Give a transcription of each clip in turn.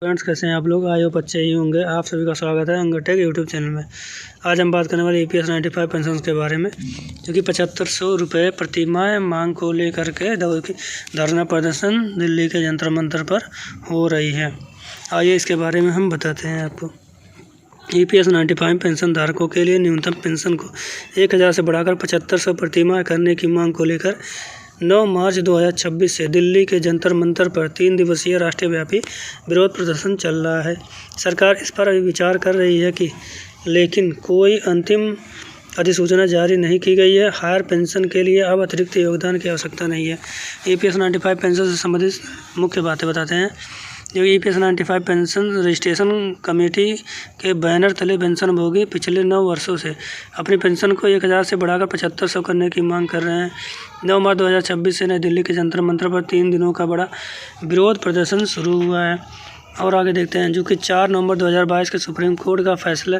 Friends, कैसे हैं आप लोग? आई होप अच्छे ही होंगे। आप सभी का स्वागत है अंगरटेक यूट्यूब चैनल में। आज हम बात करने वाले EPS 95 पेंशन के बारे में, जो कि 7500 रुपये प्रति माह मांग को लेकर के धरना प्रदर्शन दिल्ली के जंतर मंतर पर हो रही है। आइए इसके बारे में हम बताते हैं आपको। EPS 95 पेंशन धारकों के लिए न्यूनतम पेंशन को 1000 से बढ़ाकर 7500 प्रति माह करने की मांग को लेकर 9 मार्च 2026 से दिल्ली के जंतर मंतर पर 3 दिवसीय राष्ट्रव्यापी विरोध प्रदर्शन चल रहा है। सरकार इस पर अभी विचार कर रही है लेकिन कोई अंतिम अधिसूचना जारी नहीं की गई है। हायर पेंशन के लिए अब अतिरिक्त योगदान की आवश्यकता नहीं है। EPS 95 पेंशन से संबंधित मुख्य बातें बताते हैं। जो EPS 95 पेंशन रजिस्ट्रेशन कमेटी के बैनर तले पेंशनभोगी पिछले 9 वर्षों से अपनी पेंशन को 1000 से बढ़ाकर 7500 करने की मांग कर रहे हैं। 9 मार्च 2026 से नई दिल्ली के जंतर मंतर पर 3 दिनों का बड़ा विरोध प्रदर्शन शुरू हुआ है। और आगे देखते हैं, जो कि 4 नवंबर 2022 के सुप्रीम कोर्ट का फैसला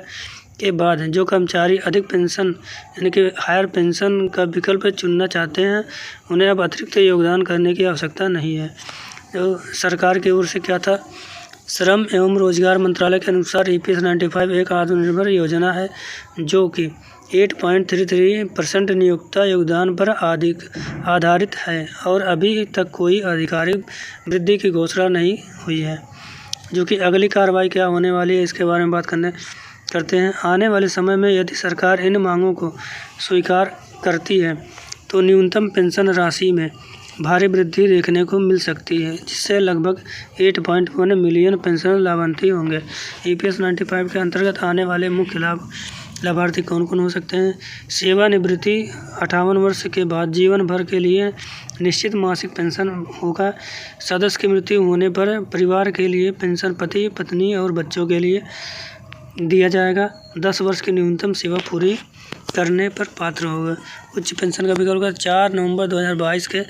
के बाद जो कर्मचारी अधिक पेंशन यानी कि हायर पेंशन का विकल्प चुनना चाहते हैं, उन्हें अब अतिरिक्त योगदान करने की आवश्यकता नहीं है। जो सरकार की ओर से क्या था, श्रम एवं रोजगार मंत्रालय के अनुसार EPS 95 एक आत्मनिर्भर योजना है जो कि 8.33% नियोक्ता योगदान पर आधारित है और अभी तक कोई आधिकारिक वृद्धि की घोषणा नहीं हुई है। जो कि अगली कार्रवाई क्या होने वाली है, इसके बारे में बात करते हैं। आने वाले समय में यदि सरकार इन मांगों को स्वीकार करती है तो न्यूनतम पेंशन राशि में भारी वृद्धि देखने को मिल सकती है, जिससे लगभग 8.1 मिलियन पेंशन लाभार्थी होंगे। EPS 95 के अंतर्गत आने वाले मुख्य लाभार्थी कौन कौन हो सकते हैं? सेवानिवृत्ति 58 वर्ष के बाद जीवन भर के लिए निश्चित मासिक पेंशन होगा। सदस्य की मृत्यु होने पर परिवार के लिए पेंशन पति पत्नी और बच्चों के लिए दिया जाएगा। 10 वर्ष की न्यूनतम सेवा पूरी करने पर पात्र होगा। उच्च पेंशन का विकल्प होगा। 4 नवंबर 2022 के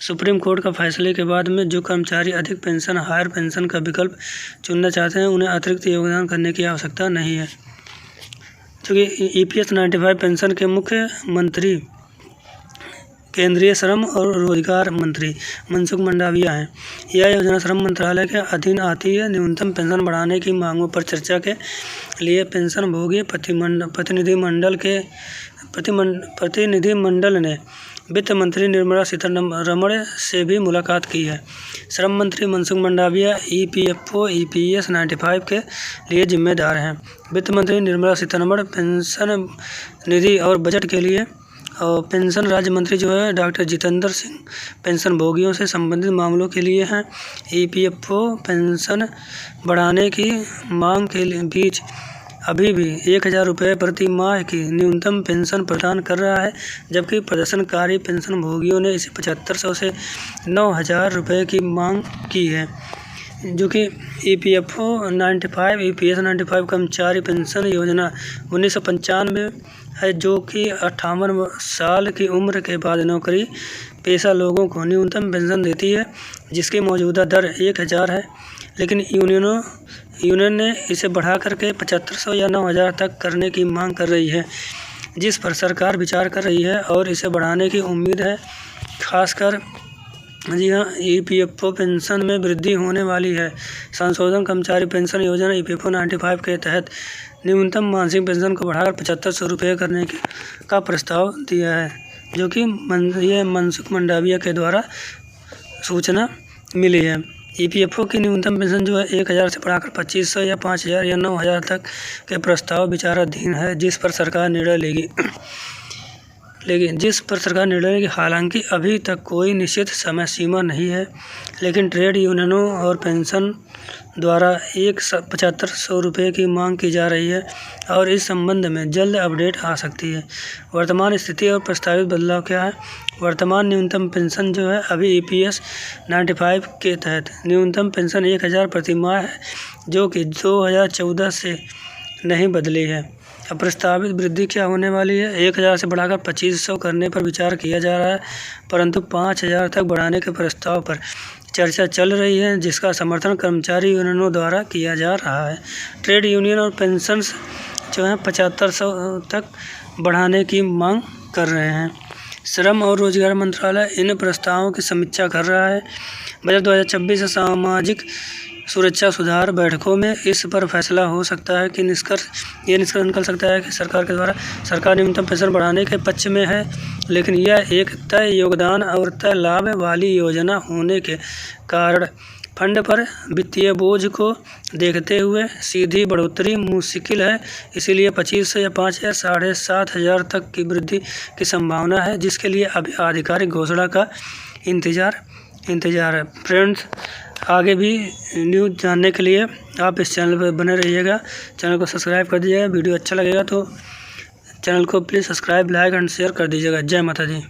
सुप्रीम कोर्ट का फैसले के बाद में जो कर्मचारी अधिक पेंशन हायर पेंशन का विकल्प चुनना चाहते हैं, उन्हें अतिरिक्त योगदान करने की आवश्यकता नहीं है। क्योंकि EPS 95 पेंशन के मुख्य मंत्री केंद्रीय श्रम और रोजगार मंत्री मनसुख मंडाविया हैं। यह योजना श्रम मंत्रालय के अधीन आती है। न्यूनतम पेंशन बढ़ाने की मांगों पर चर्चा के लिए पेंशनभोगी प्रतिनिधिमंडल ने वित्त मंत्री निर्मला सीतारमण से भी मुलाकात की है। श्रम मंत्री मनसुख मंडाविया EPS 95 के लिए जिम्मेदार हैं। वित्त मंत्री निर्मला सीतारमण पेंशन निधि और बजट के लिए और पेंशन राज्य मंत्री जो है डॉक्टर जितेंद्र सिंह पेंशन भोगियों से संबंधित मामलों के लिए हैं। EPFO पेंशन बढ़ाने की मांग के बीच अभी भी 1000 रुपये प्रति माह की न्यूनतम पेंशन प्रदान कर रहा है, जबकि प्रदर्शनकारी पेंशन भोगियों ने इसे 7500 से 9000 रुपये की मांग की है। जो कि EPS 95 कर्मचारी पेंशन योजना 1995 है, जो कि 58 साल की उम्र के बाद नौकरी पेशा लोगों को न्यूनतम पेंशन देती है, जिसकी मौजूदा दर 1000 है। लेकिन यूनियन ने इसे बढ़ा करके 7500 या 9000 तक करने की मांग कर रही है, जिस पर सरकार विचार कर रही है और इसे बढ़ाने की उम्मीद है। खासकर जी हाँ, EPFO पेंशन में वृद्धि होने वाली है। संशोधन कर्मचारी पेंशन योजना EPFO 95 के तहत न्यूनतम मासिक पेंशन को बढ़ाकर 7500 रुपये करने का प्रस्ताव दिया है, जो कि ये मनसुख मंडाविया के द्वारा सूचना मिली है। EPFO की न्यूनतम पेंशन जो है 1000 से बढ़ाकर 2500 या 5000 या 9000 तक के प्रस्ताव विचाराधीन है, जिस पर सरकार निर्णय लेगी। हालांकि अभी तक कोई निश्चित समय सीमा नहीं है, लेकिन ट्रेड यूनियनों और पेंशन द्वारा 7500 रुपये की मांग की जा रही है और इस संबंध में जल्द अपडेट आ सकती है। वर्तमान स्थिति और प्रस्तावित बदलाव क्या है? वर्तमान न्यूनतम पेंशन जो है अभी EPS 95 के तहत न्यूनतम पेंशन 1000 प्रति माह है, जो कि 2014 से नहीं बदली है। अब प्रस्तावित वृद्धि क्या होने वाली है? 1000 से बढ़ाकर 2500 करने पर विचार किया जा रहा है, परंतु 5000 तक बढ़ाने के प्रस्ताव पर चर्चा चल रही है, जिसका समर्थन कर्मचारी यूनियनों द्वारा किया जा रहा है। ट्रेड यूनियन और पेंशनर्स जो है 7500 तक बढ़ाने की मांग कर रहे हैं। श्रम और रोजगार मंत्रालय इन प्रस्तावों की समीक्षा कर रहा है। बजट 2026 सामाजिक सुरक्षा सुधार बैठकों में इस पर फैसला हो सकता है कि निष्कर्ष निकल सकता है कि सरकार के द्वारा सरकार न्यूनतम पेंशन बढ़ाने के पक्ष में है, लेकिन यह एक तय योगदान और तय लाभ वाली योजना होने के कारण फंड पर वित्तीय बोझ को देखते हुए सीधी बढ़ोतरी मुश्किल है। इसीलिए 25 या 5 या 7,500 तक की वृद्धि की संभावना है, जिसके लिए अभी आधिकारिक घोषणा का इंतजार है। फ्रेंड्स, आगे भी न्यूज़ जानने के लिए आप इस चैनल पर बने रहिएगा। चैनल को सब्सक्राइब कर दीजिएगा। वीडियो अच्छा लगेगा तो चैनल को please subscribe, like and share कर दीजिएगा। जय माता दी।